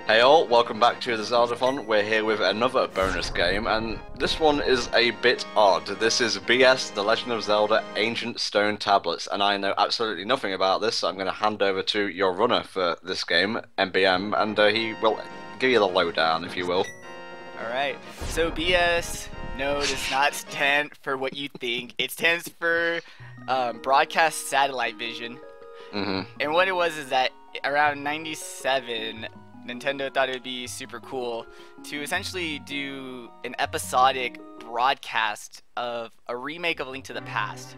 Hey all, welcome back to the Zeldathon. We're here with another bonus game, and this one is a bit odd. This is BS, The Legend of Zelda Ancient Stone Tablets, and I know absolutely nothing about this, so I'm going to hand over to your runner for this game, MBM, and he will give you the lowdown, if you will. Alright, so BS, no, does not stand for what you think. It stands for Broadcast Satellite Vision. And what it was is that around 97, Nintendo thought it would be super cool to essentially do an episodic broadcast of a remake of Link to the Past.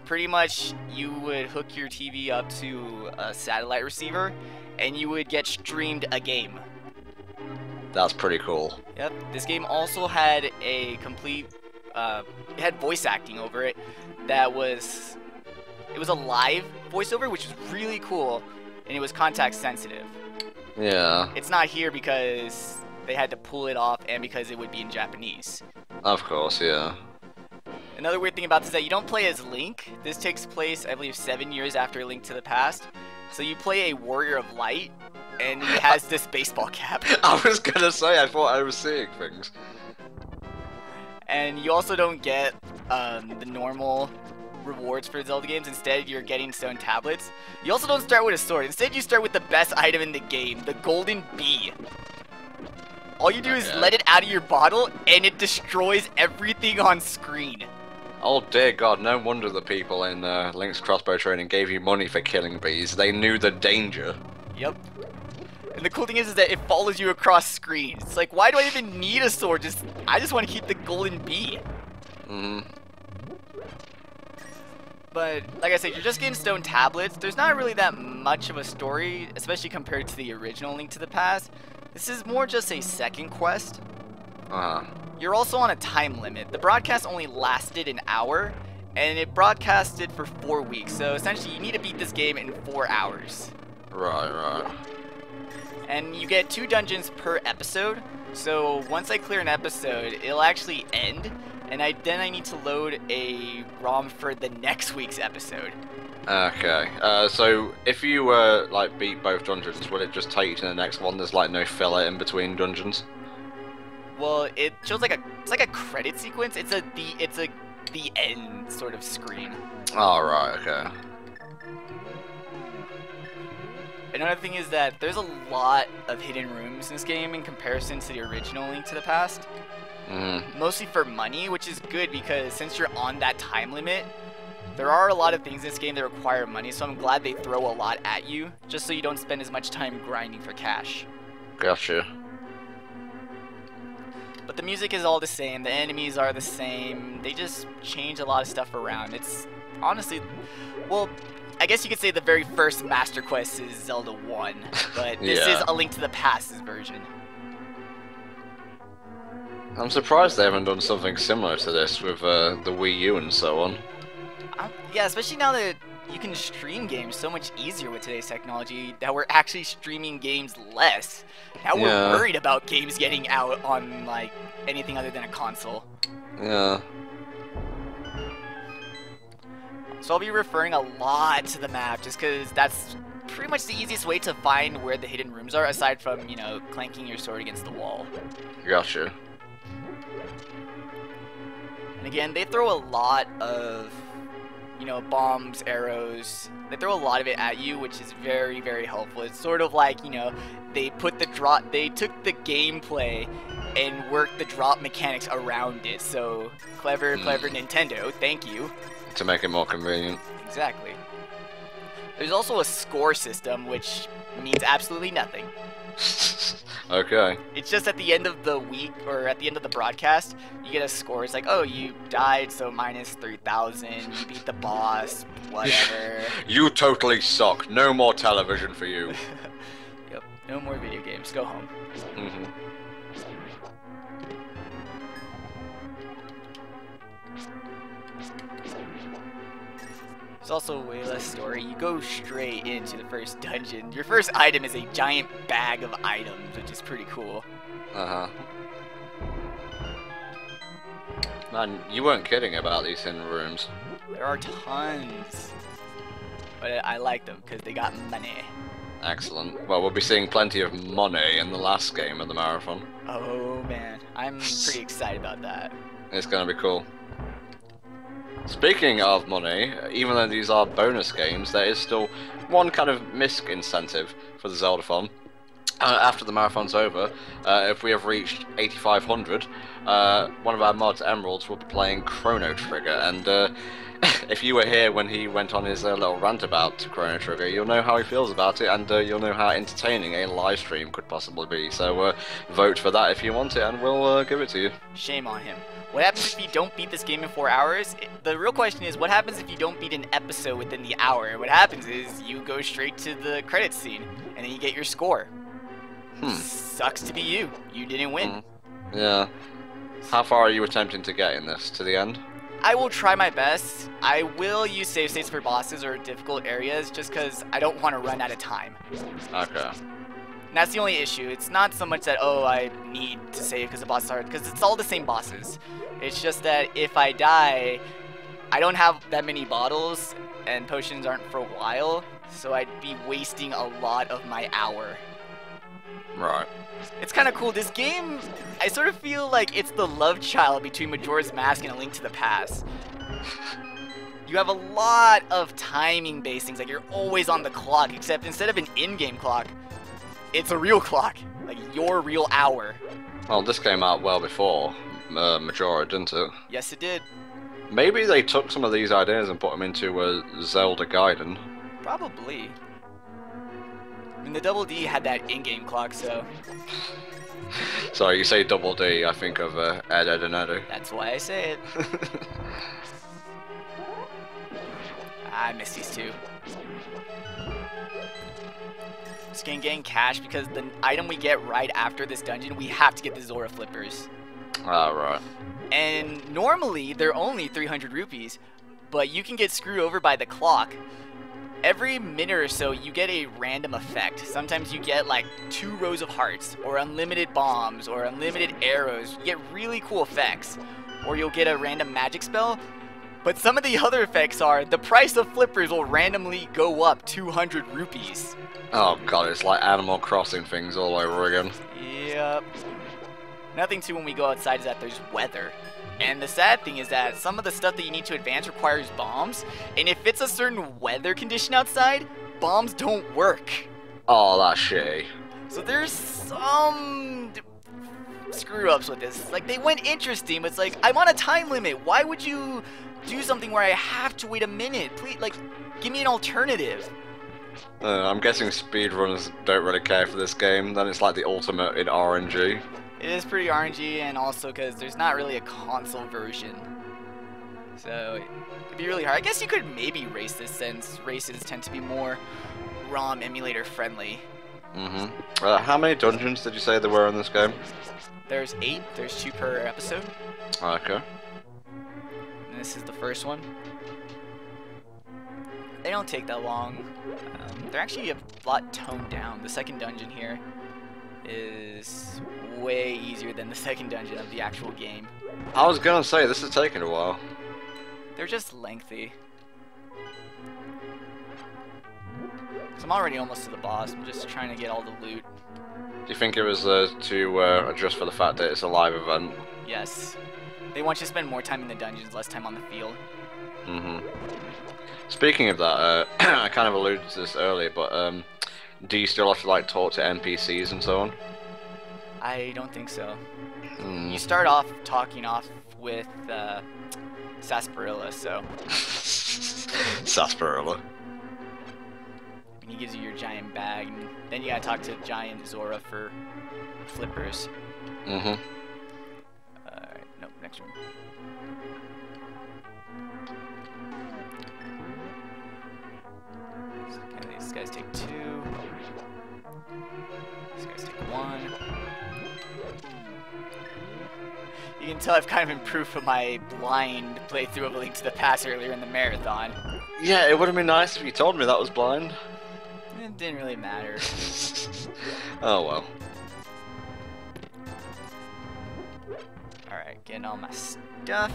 Pretty much, you would hook your TV up to a satellite receiver, and you would get streamed a game. That's pretty cool. Yep, this game also had a complete, it had voice acting over it that was, it was a live voiceover, which was really cool, and it was context sensitive. Yeah. It's not here because they had to pull it off and because it would be in Japanese. Of course, yeah. Another weird thing about this is that you don't play as Link. This takes place, I believe, 7 years after Link to the Past. So you play a Warrior of Light, and he has this baseball cap. I was gonna say, I thought I was seeing things. And you also don't get the normal rewards for Zelda games. Instead, you're getting stone tablets. You also don't start with a sword. Instead, you start with the best item in the game, the golden bee. All you do is let it out of your bottle, and it destroys everything on screen. Oh dear God, no wonder the people in Link's crossbow training gave you money for killing bees. They knew the danger. Yep. And the cool thing is that it follows you across screen. It's like, why do I even need a sword? I just want to keep the golden bee. But, like I said, you're just getting stone tablets. There's not really that much of a story, especially compared to the original Link to the Past. This is more just a second quest. You're also on a time limit. The broadcast only lasted an hour, and it broadcasted for 4 weeks. So, essentially, you need to beat this game in 4 hours. Right. And you get 2 dungeons per episode. So, once I clear an episode, it'll actually end. And then I need to load a ROM for the next week's episode. Okay, so if you like beat both dungeons, will it just take you to the next one? There's like no filler in between dungeons? Well, it shows like it's like a credit sequence. It's the end sort of screen. Oh, right, okay. Another thing is that there's a lot of hidden rooms in this game in comparison to the original Link to the Past. Mostly for money, which is good because since you're on that time limit, there are a lot of things in this game that require money, so I'm glad they throw a lot at you, just so you don't spend as much time grinding for cash. Gotcha. But the music is all the same, the enemies are the same, they just change a lot of stuff around. It's honestly, well, I guess you could say the very first Master Quest is Zelda 1, but this is A Link to the Past's version. I'm surprised they haven't done something similar to this with the Wii U and so on. Yeah, especially now that you can stream games so much easier with today's technology, that we're actually streaming games less. Now we're worried about games getting out on, like, anything other than a console. Yeah. So I'll be referring a lot to the map, just because that's pretty much the easiest way to find where the hidden rooms are, aside from, you know, clanking your sword against the wall. Gotcha. And again, they throw a lot of, you know, bombs, arrows. They throw a lot of it at you, which is very, very helpful. It's sort of like, you know, they took the gameplay and worked the drop mechanics around it. So clever Nintendo, thank you. To make it more convenient. Exactly. There's also a score system, which means absolutely nothing. Okay. It's just at the end of the week, or at the end of the broadcast, you get a score. It's like, oh, you died, so minus 3,000. You beat the boss, whatever. You totally suck. No more television for you. Yep. No more video games. Go home. There's also way less story. You go straight into the first dungeon. Your first item is a giant bag of items, which is pretty cool. Man, you weren't kidding about these hidden rooms. There are tons. But I like them because they got money. Excellent. Well, we'll be seeing plenty of money in the last game of the marathon. Oh man, I'm pretty excited about that. It's going to be cool. Speaking of money, even though these are bonus games, there is still one kind of misc incentive for the Zeldathon. After the marathon's over, if we have reached 8,500, one of our mods, Emeralds, will be playing Chrono Trigger, and if you were here when he went on his little rant about Chrono Trigger, you'll know how he feels about it, and you'll know how entertaining a live stream could possibly be. So vote for that if you want it, and we'll give it to you. Shame on him. What happens if you don't beat this game in 4 hours? The real question is, what happens if you don't beat an episode within the hour? What happens is you go straight to the credits scene, and then you get your score. Sucks to be you. You didn't win. Yeah. How far are you attempting to get in this? To the end? I will try my best. I will use save states for bosses or difficult areas just because I don't want to run out of time. Okay. And that's the only issue. It's not so much that, oh, I need to save because the bosses are, because it's all the same bosses. It's just that if I die, I don't have that many bottles and potions aren't for a while, so I'd be wasting a lot of my hour. Right. It's kind of cool. This game, I sort of feel like it's the love child between Majora's Mask and A Link to the Past. You have a lot of timing-based things, like you're always on the clock, except instead of an in-game clock, it's a real clock, like your real hour. Well, this came out well before Majora, didn't it? Yes, it did. Maybe they took some of these ideas and put them into Zelda Gaiden. Probably. I mean, the Double D had that in-game clock, so... Sorry, you say Double D, I think of Ed, Ed, and Eddie. That's why I say it. I miss these two. Just getting cash because the item we get right after this dungeon, we have to get the Zora flippers. Ah, right. And normally, they're only 300 rupees, but you can get screwed over by the clock. Every minute or so, you get a random effect. Sometimes you get like 2 rows of hearts, or unlimited bombs, or unlimited arrows. You get really cool effects. Or you'll get a random magic spell. But some of the other effects are, the price of flippers will randomly go up 200 rupees. Oh god, it's like Animal Crossing things all over again. Yep. Nothing to when we go outside is that there's weather. And the sad thing is that some of the stuff that you need to advance requires bombs, and if it's a certain weather condition outside, bombs don't work. Oh, that's shitty. So there's some screw-ups with this. Like, they went interesting, but it's like, I'm on a time limit. Why would you do something where I have to wait a minute? Please, like, give me an alternative. I'm guessing speedrunners don't really care for this game, then it's like the ultimate in RNG. It is pretty RNG, and also because there's not really a console version. So, it'd be really hard. I guess you could maybe race this, since races tend to be more ROM emulator friendly. How many dungeons did you say there were in this game? There's 8. There's 2 per episode. Okay. And this is the first one. They don't take that long. They're actually a lot toned down. The second dungeon here is way easier than the second dungeon of the actual game. I was gonna say, this is taking a while. They're just lengthy. So I'm already almost to the boss. I'm just trying to get all the loot. Do you think it was to adjust for the fact that it's a live event? Yes. They want you to spend more time in the dungeons, less time on the field. Speaking of that, I kind of alluded to this earlier, but do you still have to like talk to NPCs and so on? I don't think so. You start off talking off with Sarsaparilla, so... Sarsaparilla. And he gives you your giant bag, and then you gotta talk to Giant Zora for flippers. Alright, nope, next one. So, okay, these guys take 2. These guys take 1. You can tell I've kind of improved from my blind playthrough of A Link to the Past earlier in the marathon. Yeah, it would have been nice if you told me that was blind. It didn't really matter. Oh well. Alright, getting all my stuff.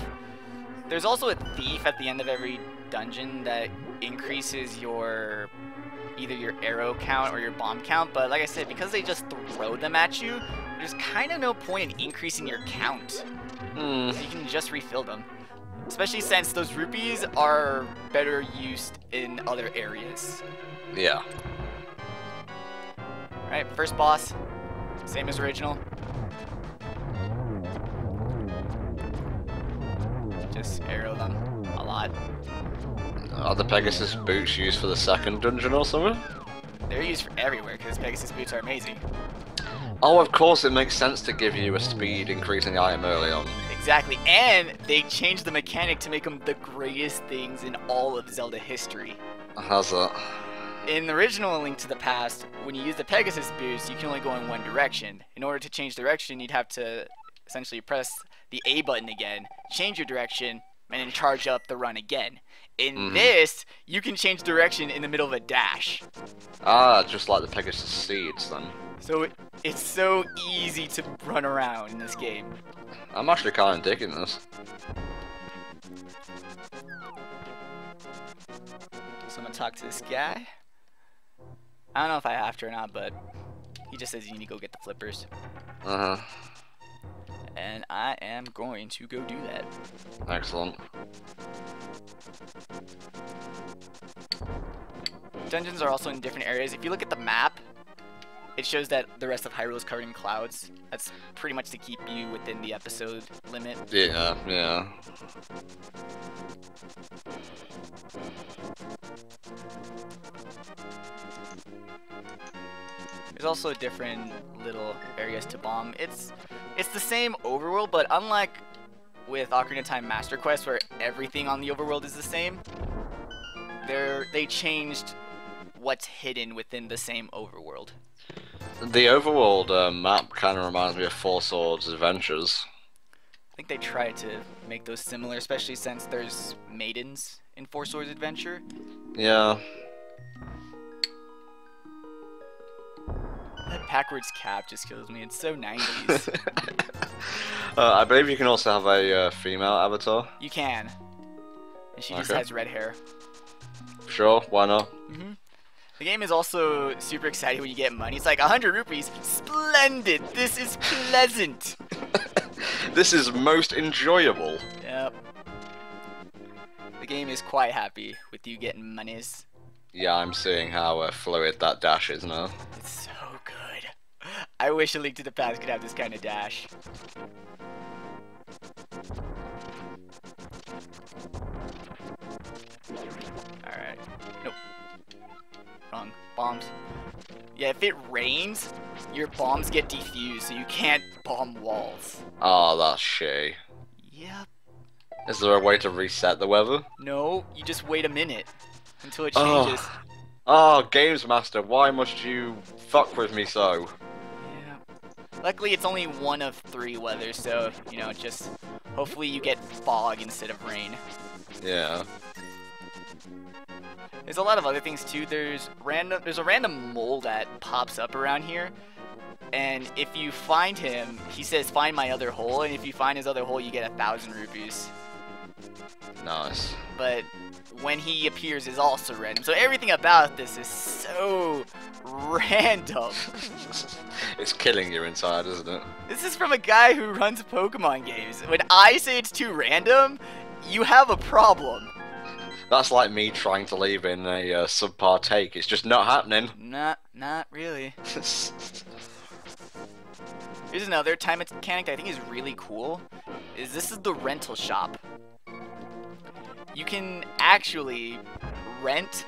There's also a thief at the end of every dungeon that increases your either your arrow count or your bomb count, but like I said, because they just throw them at you, there's kind of no point in increasing your count. So you can just refill them. Especially since those rupees are better used in other areas. Yeah. Alright, first boss. Same as original. Just arrow them a lot. Are the Pegasus boots used for the second dungeon or something? They're used for everywhere because Pegasus boots are amazing. Oh, of course, it makes sense to give you a speed increasing item early on. Exactly, and they changed the mechanic to make them the greatest things in all of Zelda history. How's that? In the original Link to the Past, when you use the Pegasus boost, you can only go in one direction. In order to change direction, you'd have to essentially press the A button again, change your direction, and then charge up the run again. In this, you can change direction in the middle of a dash. Ah, just like the Pegasus seeds then. So it's so easy to run around in this game. I'm actually kind of digging this. So I'm gonna talk to this guy. I don't know if I have to or not, but he just says you need to go get the flippers. And I am going to go do that. Excellent. Dungeons are also in different areas. If you look at the map, it shows that the rest of Hyrule is covered in clouds. That's pretty much to keep you within the episode limit. Yeah, yeah. There's also different little areas to bomb. It's the same overworld, but unlike with Ocarina of Time Master Quest, where everything on the overworld is the same, they changed what's hidden within the same overworld. The overworld map kind of reminds me of Four Swords Adventures. I think they tried to make those similar, especially since there's maidens in Four Swords Adventure. Yeah. That backwards cap just kills me. It's so 90s. I believe you can also have a female avatar. You can. And she just has red hair. Sure, why not? The game is also super exciting when you get money. It's like 100 rupees. Splendid! This is pleasant! This is most enjoyable. Yep. The game is quite happy with you getting monies. Yeah, I'm seeing how fluid that dash is now. It's so good. I wish A Link to the Past could have this kind of dash. Alright. Nope. Wrong. Bombs. Yeah, if it rains, your bombs get defused, so you can't bomb walls. Oh, that's shitty. Yep. Is there a way to reset the weather? No, you just wait a minute until it changes. Oh, Games Master, why must you fuck with me so? Yeah. Luckily, it's only one of 3 weathers, so, you know, just hopefully you get fog instead of rain. Yeah. There's a lot of other things too. There's a random mole that pops up around here, and if you find him, he says find my other hole, and if you find his other hole, you get 1,000 rupees. Nice. But when he appears is also random. So everything about this is so random. It's killing you inside, isn't it? This is from a guy who runs Pokemon games. When I say it's too random, you have a problem. That's like me trying to leave in a subpar take. It's just not happening. Not really. Here's another time mechanic that I think is really cool. This is the rental shop. You can actually rent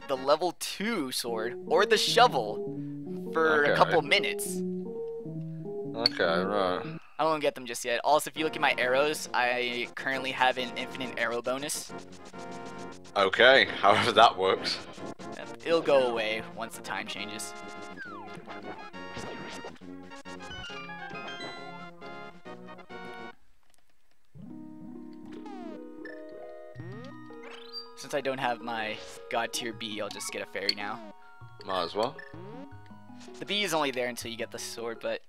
the level 2 sword or the shovel for a couple minutes. Okay, right. I won't get them just yet. Also, if you look at my arrows, I currently have an infinite arrow bonus. Okay, however that works. It'll go away once the time changes. Since I don't have my God tier B, I'll just get a fairy now. Might as well. The B is only there until you get the sword, but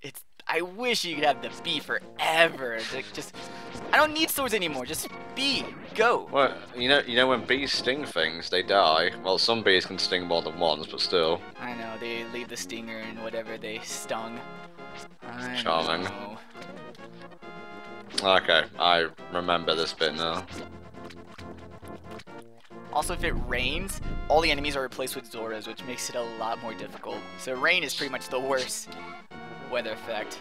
I wish you could have the B forever. Like, just, I don't need swords anymore. Just B, go. Well, you know when bees sting things, they die. Well, some bees can sting more than once, but still. I know, they leave the stinger in whatever they stung. Charming. Know. Okay, I remember this bit now. Also, if it rains, all the enemies are replaced with Zoras, which makes it a lot more difficult. So rain is pretty much the worst weather effect.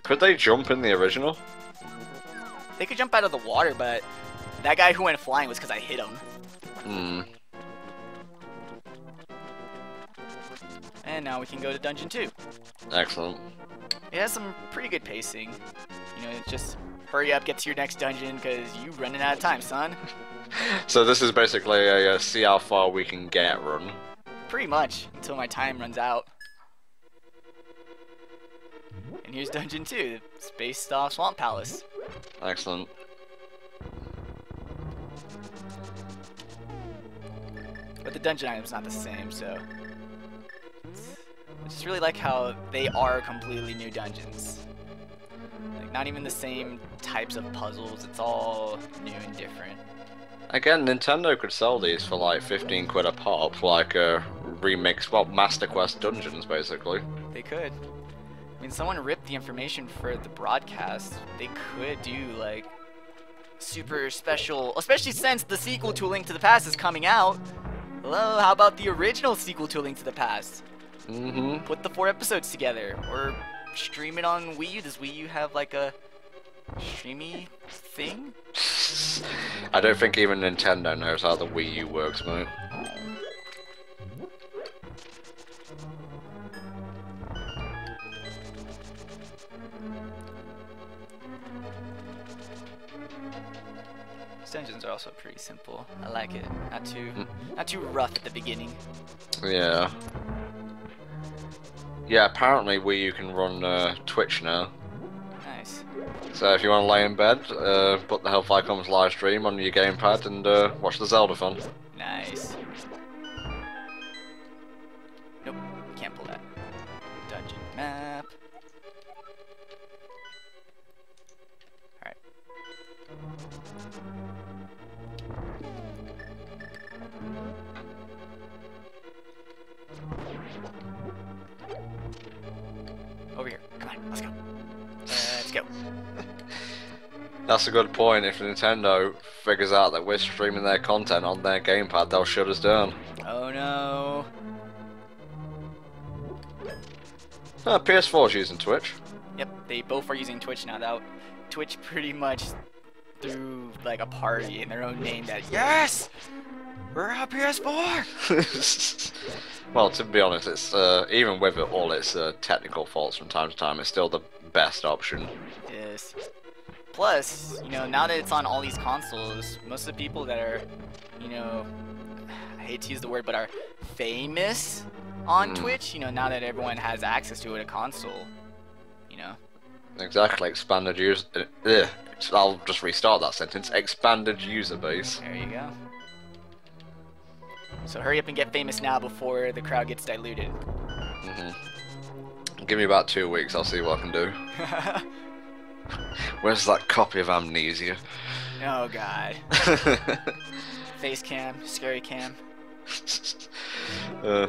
Could they jump in the original? They could jump out of the water, but that guy who went flying was because I hit him. Hmm. And now we can go to Dungeon 2. Excellent. It has some pretty good pacing. You know, just hurry up, get to your next dungeon, because you're running out of time, son. So this is basically a see how far we can get run. Pretty much, until my time runs out. And here's Dungeon 2, it's based off Swamp Palace. Excellent. But the dungeon item's not the same, so... I just really like how they are completely new dungeons. Like, not even the same types of puzzles, it's all new and different. Again, Nintendo could sell these for like 15 quid a pop, like a remix, well, Master Quest dungeons, basically. They could. I mean, someone ripped the information for the broadcast. They could do, like, super special, especially since the sequel to A Link to the Past is coming out. Hello, how about the original sequel to A Link to the Past? Mm-hmm. Put the 4 episodes together, or stream it on Wii U. Does Wii U have, like, a streamy thing? I don't think even Nintendo knows how the Wii U works, mate. Dungeons are also pretty simple. I like it. Not too rough at the beginning. Yeah. Yeah, apparently Wii U can run Twitch now. Nice. So if you want to lay in bed, put the HellfireComms Livestream on your gamepad and watch the Zeldathon. Nice. Nope, can't pull that. Dungeon map. Alright. Over here. Come on, let's go. Let's go. That's a good point. If Nintendo figures out that we're streaming their content on their gamepad, they'll shut us down. Oh no. PS4's using Twitch. Yep, they both are using Twitch now. That Twitch pretty much threw like a party in their own name that, yes! We're on PS4! Well, to be honest, it's even with it all its technical faults from time to time, it's still the best option. Yes. Plus, you know, now that it's on all these consoles, most of the people that are, you know, I hate to use the word, but are famous on Twitch, you know, now that everyone has access to it, a console, you know. Exactly, expanded user... I'll just restart that sentence. Expanded user base. There you go. So hurry up and get famous now before the crowd gets diluted. Give me about 2 weeks, I'll see what I can do. Where's that copy of Amnesia? Oh god. Face cam, scary cam. I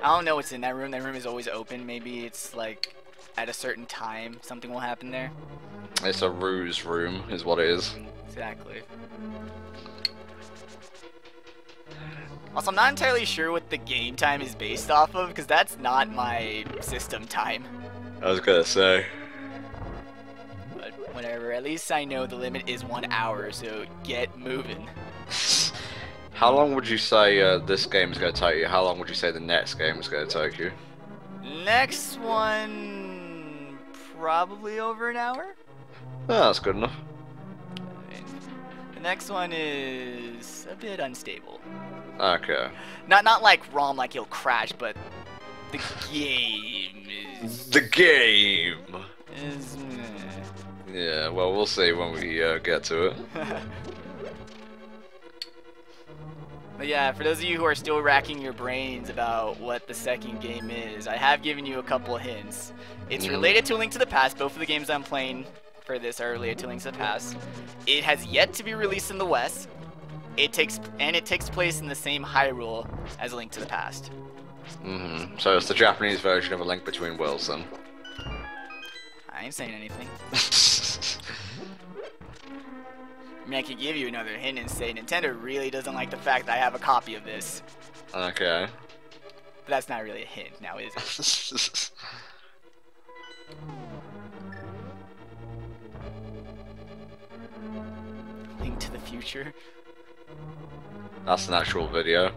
don't know what's in that room. That room is always open. Maybe it's like at a certain time something will happen there. It's a ruse room, is what it is. Exactly. Also, I'm not entirely sure what the game time is based off of, because that's not my system time. I was gonna say. But whatever, at least I know the limit is 1 hour, so get moving. How long would you say this game is going to take you? How long would you say the next game is going to take you? Next one, probably over an hour? Oh, that's good enough. And the next one is a bit unstable. Okay. Not like ROM, like you'll crash, but the game is... The game! Is... Yeah, well, we'll see when we get to it. But yeah, for those of you who are still racking your brains about what the second game is, I have given you a couple of hints. It's related to A Link to the Past. Both of the games I'm playing for this are related to A Link to the Past. It has yet to be released in the West. It takes place in the same Hyrule as A Link to the Past. So it's the Japanese version of A Link Between Worlds then. I ain't saying anything. I mean, I could give you another hint and say Nintendo really doesn't like the fact that I have a copy of this. Okay. But that's not really a hint now, is it? Link to the Future. That's an actual video.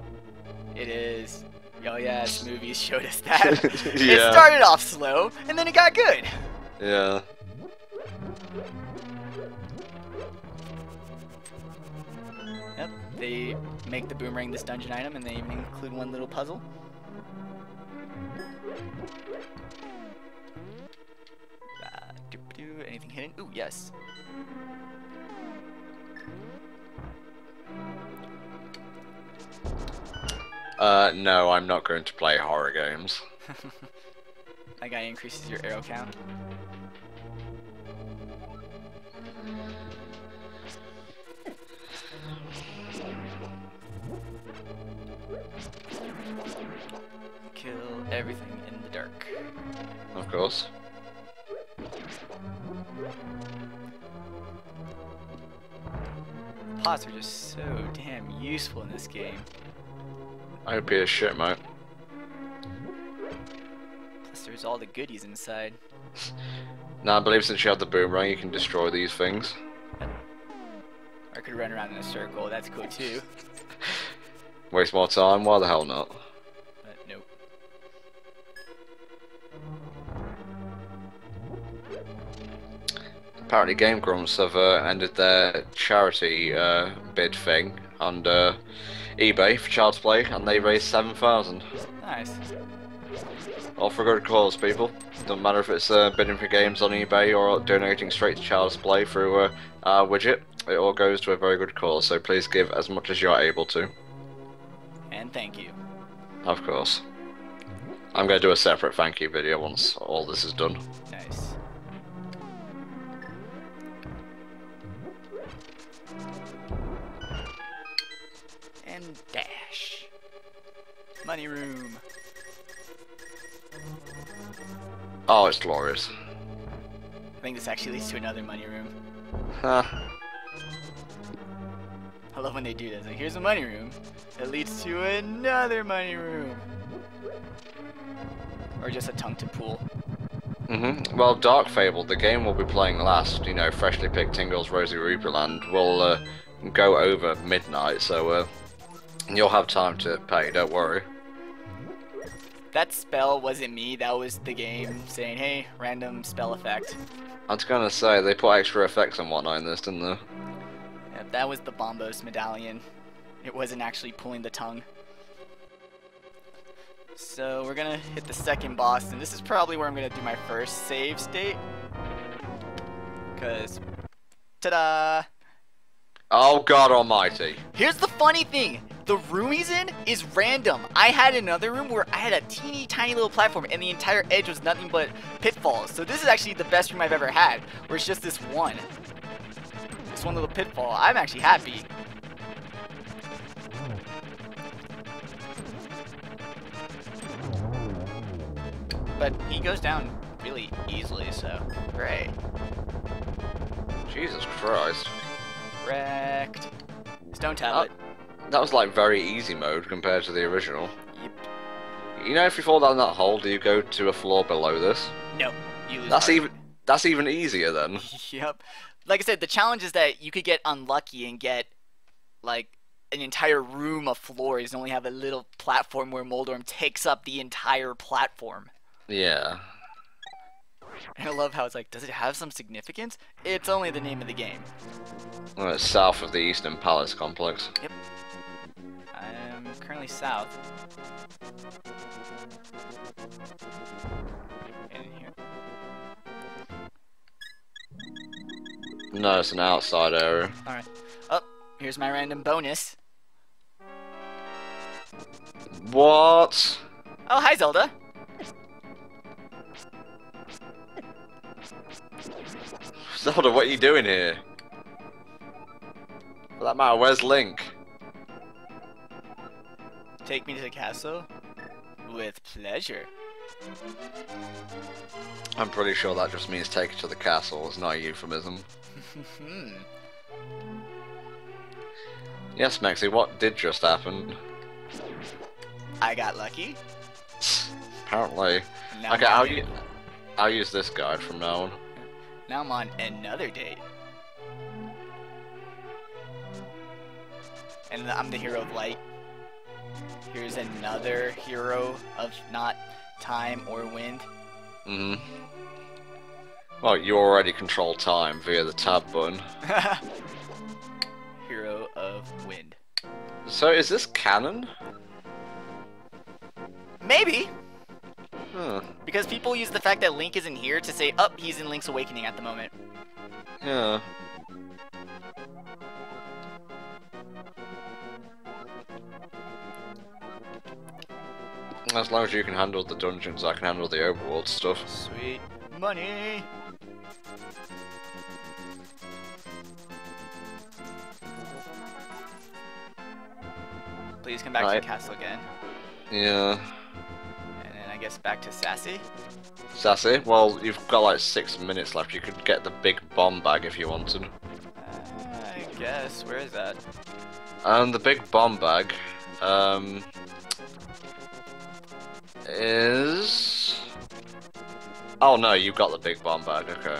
It is. Oh yeah, this movie showed us that. Yeah. It started off slow, and then it got good. Yeah. Yep, they make the boomerang this dungeon item, and they even include one little puzzle. Anything hidden? Ooh, yes. No, I'm not going to play horror games. That guy increases your arrow count. Kill everything in the dark. Of course. Pots are just so damn useful in this game. I hope you're shit, mate. Plus there's all the goodies inside. Now I believe since you have the boomerang you can destroy these things. Or I could run around in a circle, that's cool too. Waste more time? Why the hell not? But nope. Apparently Game Grumps have ended their charity bid thing on eBay for Child's Play, and they raised 7,000. Nice. All for a good cause, people. Doesn't matter if it's bidding for games on eBay or donating straight to Child's Play through our widget. It all goes to a very good cause, so please give as much as you are able to. And thank you. Of course. I'm going to do a separate thank you video once all this is done. Nice. And dash. Money room. Oh, it's glorious. I think this actually leads to another money room. Huh. I love when they do this. Like, here's a money room that leads to another money room. Or just a tongue to pool. Well, Dark Fable, the game we'll be playing last, you know, freshly picked Tingle's Rosy Reaper Land, will go over midnight, so you'll have time to pay, don't worry. That spell wasn't me, that was the game saying, hey, random spell effect. I was gonna say, they put extra effects and whatnot in this, didn't they? Yeah, that was the Bombos medallion. It wasn't actually pulling the tongue. So we're gonna hit the second boss, and this is probably where I'm gonna do my first save state. Cause, ta-da! Oh God Almighty! Here's the funny thing: the room he's in is random. I had another room where I had a teeny tiny little platform, and the entire edge was nothing but pitfalls. So this is actually the best room I've ever had, where it's just this one little pitfall. I'm actually happy. But he goes down really easily, so great. Jesus Christ. Wrecked. Stone tablet. That was like very easy mode compared to the original. Yep. You know, if you fall down that hole, do you go to a floor below this? No. You lose That's even easier then. Yep. Like I said, the challenge is that you could get unlucky and get like an entire room of floors and only have a little platform where Moldorm takes up the entire platform. Yeah. And I love how it's like, does it have some significance? It's only the name of the game. Well, it's south of the Eastern Palace complex. Yep. I'm currently south. And in here. No, it's an outside area. Alright. Oh, here's my random bonus. What? Oh, hi, Zelda. Zelda, what are you doing here? For that matter, where's Link? Take me to the castle? With pleasure. I'm pretty sure that just means take it to the castle. It's not a euphemism. Yes, Maxie, what did just happen? I got lucky. Apparently. Now Okay, I'll use this guide from now on. Now I'm on another date. And I'm the hero of light. Here's another hero of not time or wind. Well, you already control time via the tab button. Hero of wind. So is this canon? Maybe. Huh. Because people use the fact that Link isn't here to say, oh, he's in Link's Awakening at the moment. Yeah. As long as you can handle the dungeons, I can handle the overworld stuff. Sweet money. Please come back to the castle again. Yeah. And then I guess back to Sassy. Sassy? Well, you've got like 6 minutes left. You could get the big bomb bag if you wanted. I guess. Where is that? The big bomb bag, is... Oh no, you've got the big bomb bag, okay.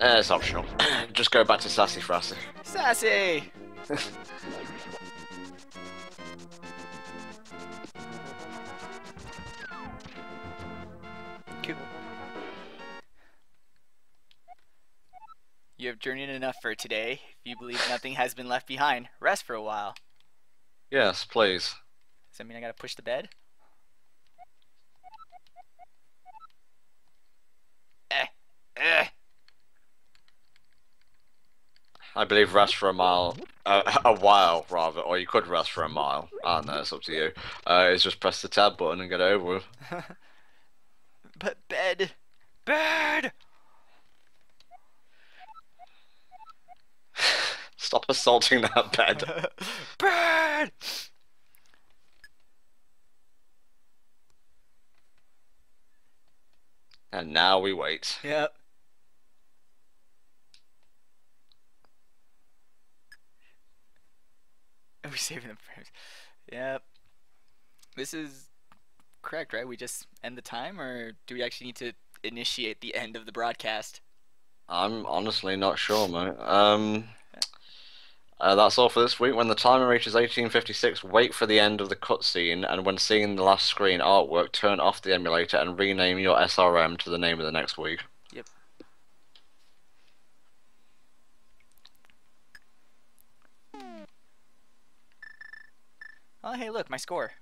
It's optional. Just go back to Sassy Frassy. Sassy! Cool. You have journeyed enough for today. If you believe nothing has been left behind, rest for a while. Yes, please. Does that mean I gotta push the bed? I believe rest for a mile, a while rather, or you could rest for a mile. I don't know, it's up to you. It's just press the tab button and get it over with. But bed! Bed! Stop assaulting that bed. Bed! And now we wait. Yep. Are we saving the frames? Yep. This is correct, right? We just end the time, or do we actually need to initiate the end of the broadcast? I'm honestly not sure, mate. That's all for this week. When the timer reaches 1856, wait for the end of the cutscene, and when seeing the last screen artwork, turn off the emulator and rename your SRM to the name of the next week. Yep. Oh, hey, look, my score.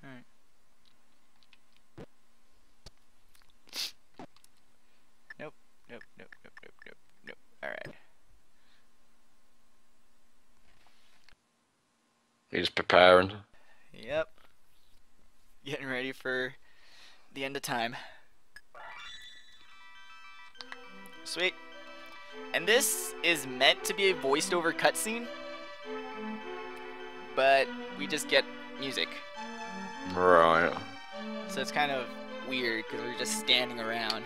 Alright. Nope, nope, nope, nope, nope, nope, nope. Alright. He's preparing. Yep. Getting ready for the end of time. Sweet. And this is meant to be a voiced over cutscene, but we just get music. Right. So it's kind of weird because we're just standing around.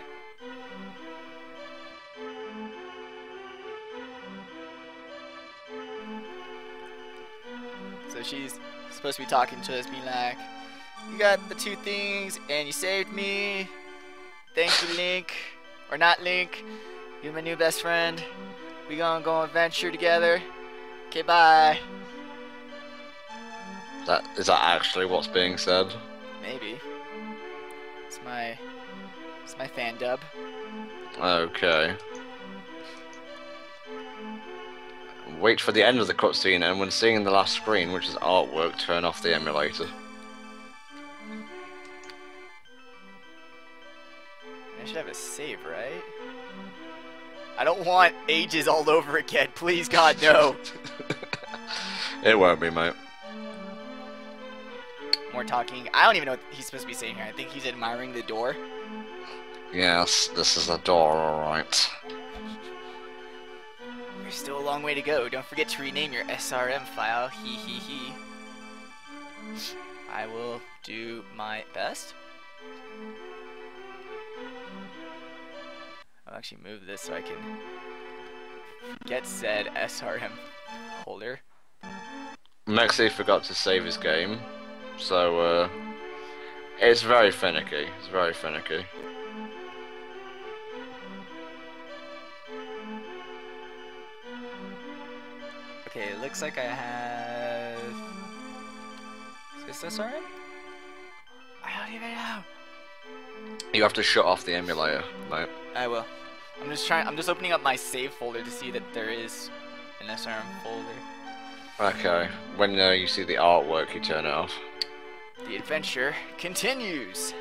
So she's supposed to be talking to us, being like, you got the 2 things and you saved me. Thank you, Link. Or not Link. You're my new best friend. We gonna go on adventure together. Okay, bye. Is that actually what's being said? Maybe. It's my fan dub. Okay. Wait for the end of the cutscene, and when seeing the last screen, which is artwork, turn off the emulator. I should have a save, right? I don't want ages all over again. Please, God, no. It won't be, mate. More talking. I don't even know what he's supposed to be saying here. I think he's admiring the door. Yes, this is the door, alright. There's still a long way to go. Don't forget to rename your SRM file. Hee hee hee. I will do my best. I'll actually move this so I can get said SRM holder. Mexi forgot to save his game, so it's very finicky. It's very finicky. Okay, it looks like I have... Is this SRM? I don't even know. You have to shut off the emulator, mate. I will. I'm just opening up my save folder to see that there is an SRM folder. Okay, when you see the artwork, you turn it off. The adventure continues.